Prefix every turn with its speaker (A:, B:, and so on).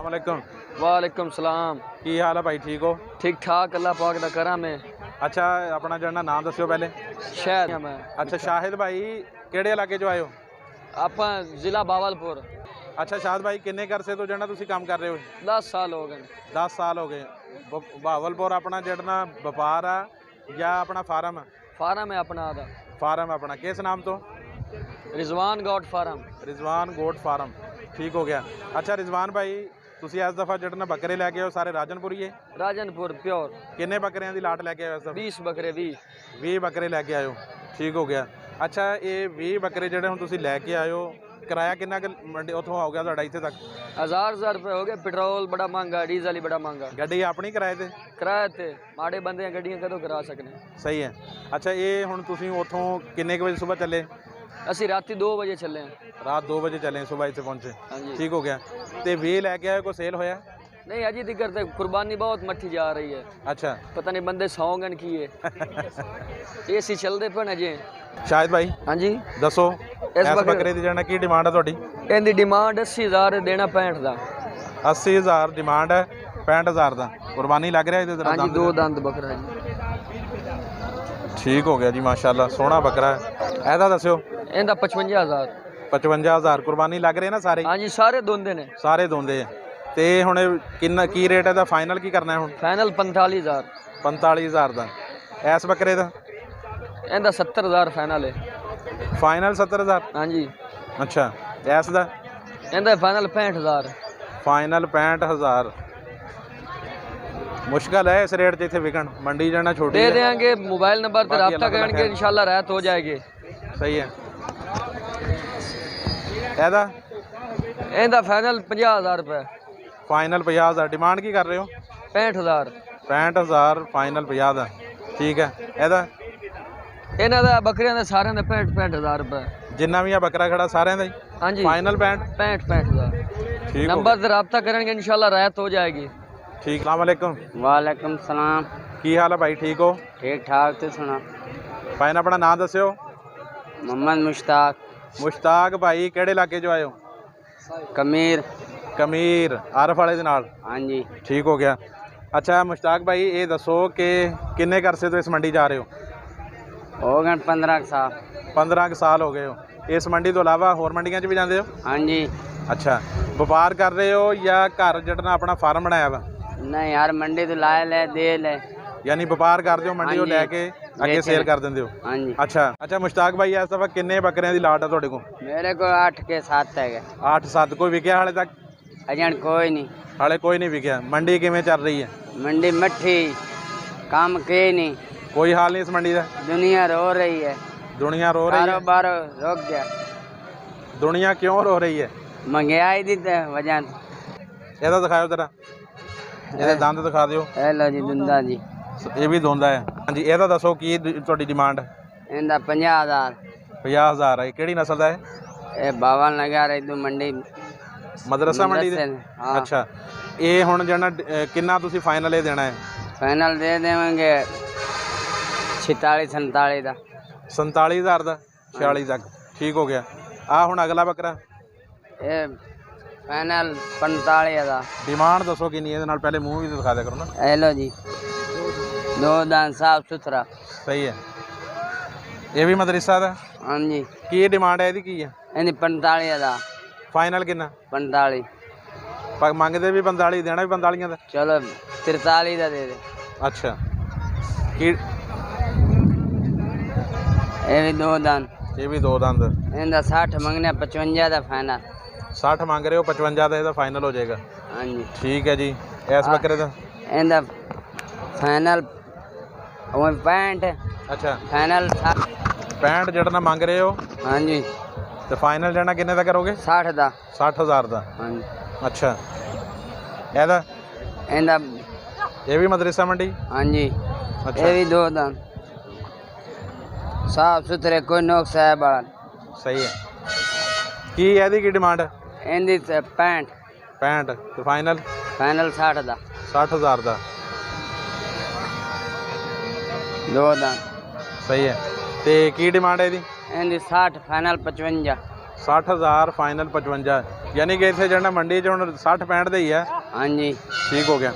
A: वालेकुम।
B: वालेकुम सलाम।
A: की हाल है भाई, ठीक हो?
B: ठीक ठाक, अल्लाह पाक दा करम है।
A: अच्छा, अपना जरा नाम दस्यो पहले।
B: शाहिद मैं।
A: अच्छा शाहिद भाई, केड़े इलाके चो आए हो?
B: आप जिला बावलपुर।
A: अच्छा शाहिद भाई, किन्ने करसे तो जरा तुसी काम कर रहे हो?
B: 10 साल हो गए।
A: 10 साल हो गए। बहावलपुर अपना जरा व्यापार है या अपना फार्म?
B: फार्म है अपना आदा।
A: फार्म अपना किस नाम तो?
B: Rizwan goat farm.
A: Rizwan goat farm, ठीक हो गया। अच्छा रिजवान भाई, तुसी इस दफ़ा जड़ा बकरे लैके आए सारे राजनपुरी है?
B: राजनपुर प्योर।
A: किन्ने बकरियां दी लाट लैके आए हो?
B: 20 बकरे।
A: 20 बकरे लैके आए हो, ठीक हो गया। अच्छा ये 20 बकरे जड़े हुण तुसी लैके आए हो, किराया किन्ना मंडी उतों हो गया तुहाडा इत्थे तक?
B: 1000 रुपये हो गए। पेट्रोल बड़ा महंगा, डीजल ही बड़ा महंगा।
A: गड्डी अपनी किराए ते?
B: किराए ते माड़े बंदे गड्डियां कदों करा सकने।
A: सही है। अच्छा ये हुण तुसी उतों किन्ने बजे सुबह चले?
B: असी राती 2 बजे चले हैं।
A: रात 2 बजे चले सुबह इत्थे पहुंचे?
B: हाँ जी।
A: ठीक हो गया। तो 20 लैके आए, कोई सेल होया?
B: नहीं अजी दिक्कत है, कुर्बानी बहुत मठी जा रही है।
A: अच्छा
B: पता नहीं बंदे सौंगन की है। ये सी चलते पे अजे।
A: शाहिद भाई
B: हाँ जी
A: दसो,
B: इस
A: इस बकरे की जरा की डिमांड है तुहाडी?
B: इनकी डिमांड 80,000 देना 65 का।
A: 80,000 डिमांड है, 65,000 का कुर्बानी लग रहा है?
B: हाँ जी, 2 दंद बकरा जी।
A: ठीक हो गया जी, माशाल्लाह सोहना बकरा है। ऐदा दस्यो।
B: इनका 55,000।
A: 55,000 कुर्बानी लग रहे ना सारे?
B: हाँ जी सारे दोंदे ने।
A: सारे दोंदे है। ते हुण किन्ना की रेट है? फाइनल की करना है हुण?
B: फाइनल 45,000।
A: 45,000 का। इस बकरे का?
B: इनका 70,000 फाइनल है।
A: फाइनल 70,000?
B: हाँ जी।
A: अच्छा इस दा?
B: इनका फाइनल 65,000।
A: फाइनल 65,000। मुश्किल है इस रेट इतने विकन, मंडी जाना छोटी
B: दे देंगे। मोबाइल नंबर पर रब्ता करेंगे, इंशाल्लाह रायत हो जाएगी।
A: सही है। ऐदा?
B: इनका फाइनल 50,000 रुपये।
A: फाइनल 50,000। डिमांड की कर रहे हो?
B: 65,000।
A: 65,000 फाइनल 50 का, ठीक है। ऐदा?
B: इन्हों का बकरियों के सारे 65,000 रुपये।
A: जिन्ना भी बकरा खड़ा सारे का ही?
B: हाँ जी
A: फाइनल
B: 65,000।
A: ठीक।
B: नंबर से रब्ता करेंगे, इंशाल्लाह रायत हो जाएगी।
A: ठीक। अस्सलाम वालेकुम।
B: वालेकुम सलाम।
A: की हाल है भाई, ठीक हो?
B: ठीक ठाक। तो सुना
A: भाई ने अपना नाम दस्यो।
B: मोहम्मद मुश्ताक।
A: मुश्ताक भाई, केड़े इलाके जो आए हो?
B: कमीर।
A: कमीर आरफ वाले दे नाल?
B: हाँ जी।
A: ठीक हो गया। अच्छा मुश्ताक भाई, ये दसो कि किन्ने करसे तो इस मंडी जा रहे हो?
B: हो गए 15 साल।
A: 15 साल हो गए हो। इस मंडी तो अलावा होर मंडियां च भी जाते हो?
B: हाँ जी।
A: अच्छा, व्यापार कर रहे हो या घर जड़ना अपना फार्म बनाया वा?
B: नहीं यार, मंडी तो लाए ले दे ले।
A: यानी व्यापार करते हो, मंडी लैके अगे सेल कर देंगे हो?
B: हाँ जी।
A: अच्छा अच्छा मुश्ताक भाई, इस दफा किन्ने बकरियां दी लाट है तुहाडे को?
B: मेरे को 8 के 7 है।
A: 8-7। कोई विकया हाले तक?
B: अजन कोई नहीं।
A: हाले कोई नहीं विकया। मंडी किवें चल रही है?
B: मंडी मठी, काम के नहीं।
A: कोई हाल नहीं इस मंडी का?
B: दुनिया रो रही है।
A: दुनिया रो रही है?
B: कारोबार रुक गया।
A: दुनिया क्यों रो रही है?
B: महंगाई दी वजह।
A: ਇਹਦਾ ਦਿਖਾਓ ਜਰਾ, ਇਹਦੇ ਦੰਦ ਦਿਖਾ ਦਿਓ।
B: ਇਹ ਲੋ ਜੀ ਦੁੰਦਾ ਜੀ।
A: ਇਹ ਵੀ ਦੋਂਦਾ ਹੈ। ਹਾਂਜੀ ਇਹਦਾ ਦੱਸੋ ਕੀ ਤੁਹਾਡੀ ਡਿਮਾਂਡ?
B: ਇਹਦਾ 50,000।
A: 50,000 ਹੈ। ਕਿਹੜੀ ਨਸਲ ਦਾ ਹੈ?
B: ਇਹ ਬਾਵਲ ਲਗਾ ਰਹੀ ਤੂੰ ਮੰਡੀ
A: ਮਦਰਸਾ ਮੰਡੀ ਦੇ? ਅੱਛਾ ਇਹ ਹੁਣ ਜਣਾ ਕਿੰਨਾ ਤੁਸੀਂ ਫਾਈਨਲ ਇਹ ਦੇਣਾ ਹੈ?
B: ਫਾਈਨਲ ਦੇ ਦੇਵਾਂਗੇ 46-47 ਦਾ।
A: 47,000 ਦਾ? 46 ਤੱਕ, ਠੀਕ ਹੋ ਗਿਆ। ਆ ਹੁਣ ਅਗਲਾ ਬੱਕਰਾ?
B: ਇਹ फाइनल 45 ਦਾ।
A: डिमांड दसो किन्नी ਇਹਦੇ ਨਾਲ? ਪਹਿਲੇ ਮੂੰਹ ਵੀ ਦਿਖਾ ਦਿਆ ਕਰੋ ਨਾ।
B: ਇਹ ਲੋ ਜੀ, 2 दांत साफ सुथरा।
A: ਸਹੀ ਹੈ। ਇਹ ਵੀ ਮਦਰਸਾ ਦਾ?
B: हाँ जी।
A: ਕੀ ਡਿਮਾਂਡ ਹੈ ਇਹਦੀ? ਕੀ ਹੈ?
B: ਇਹਦੀ 45 ਦਾ।
A: ਫਾਈਨਲ ਕਿੰਨਾ?
B: 45।
A: ਪਰ ਮੰਗਦੇ ਵੀ 45, ਦੇਣਾ ਵੀ 45 ਦਾ?
B: ਚਲੋ 43 ਦਾ ਦੇ ਦੇ।
A: ਅੱਛਾ ਕੀ?
B: ਇਹ ਵੀ 2 दांत।
A: ਇਹ ਵੀ 2 ਦੰਦ।
B: ਇਹਦਾ 60 ਮੰਗਨੇ, 55 ਦਾ ਫਾਈਨਲ।
A: 60 ਮੰਗ ਰਹੇ ਹੋ, 55 ਦਾ ਇਹਦਾ ਫਾਈਨਲ ਹੋ ਜਾਏਗਾ?
B: हाँ जी।
A: ਠੀਕ ਹੈ ਜੀ। ਇਸ ਬੱਕਰੇ ਦਾ?
B: ਇਹਦਾ ਫਾਈਨਲ 65।
A: ਅੱਛਾ
B: ਫਾਈਨਲ
A: 65 ਜਿਹੜਾ ਮੰਗ ਰਹੇ ਹੋ?
B: हाँ जी।
A: ਤੇ ਫਾਈਨਲ ਜਿਹੜਾ ਕਿੰਨੇ ਦਾ ਕਰੋਗੇ?
B: 60 ਦਾ।
A: 60,000 ਦਾ?
B: हाँ जी।
A: ਅੱਛਾ ਇਹਦਾ?
B: ਇਹਦਾ
A: ਇਹ ਵੀ ਮਦਰਸਾ ਮੰਡੀ?
B: हाँ जी।
A: ਅੱਛਾ
B: ਇਹ ਵੀ 2 दांत साफ सुथरे, कोई नोक्स है बड़ा।
A: ਸਹੀ ਹੈ। ਕੀ ਇਹਦੀ ਕੀ ਡਿਮਾਂਡ?
B: ਇਹਦੀ 65।
A: 65 ਤੇ ਫਾਈਨਲ?
B: ਫਾਈਨਲ 60 ਦਾ।
A: 60,000 ਦਾ?
B: 2 दांत।
A: ਸਹੀ ਹੈ। ਤੇ ਕੀ ਡਿਮਾਂਡ ਹੈ ਇਹਦੀ?
B: ਇਹਦੀ 60 ਫਾਈਨਲ 55।
A: 60,000 ਫਾਈਨਲ 55। ਯਾਨੀ ਕਿ ਇੱਥੇ ਜਿਹੜਾ ਮੰਡੀ 'ਚ ਹੁਣ 60-65 ਦਾ ਹੀ ਹੈ।
B: हाँ जी।
A: ठीक हो गया।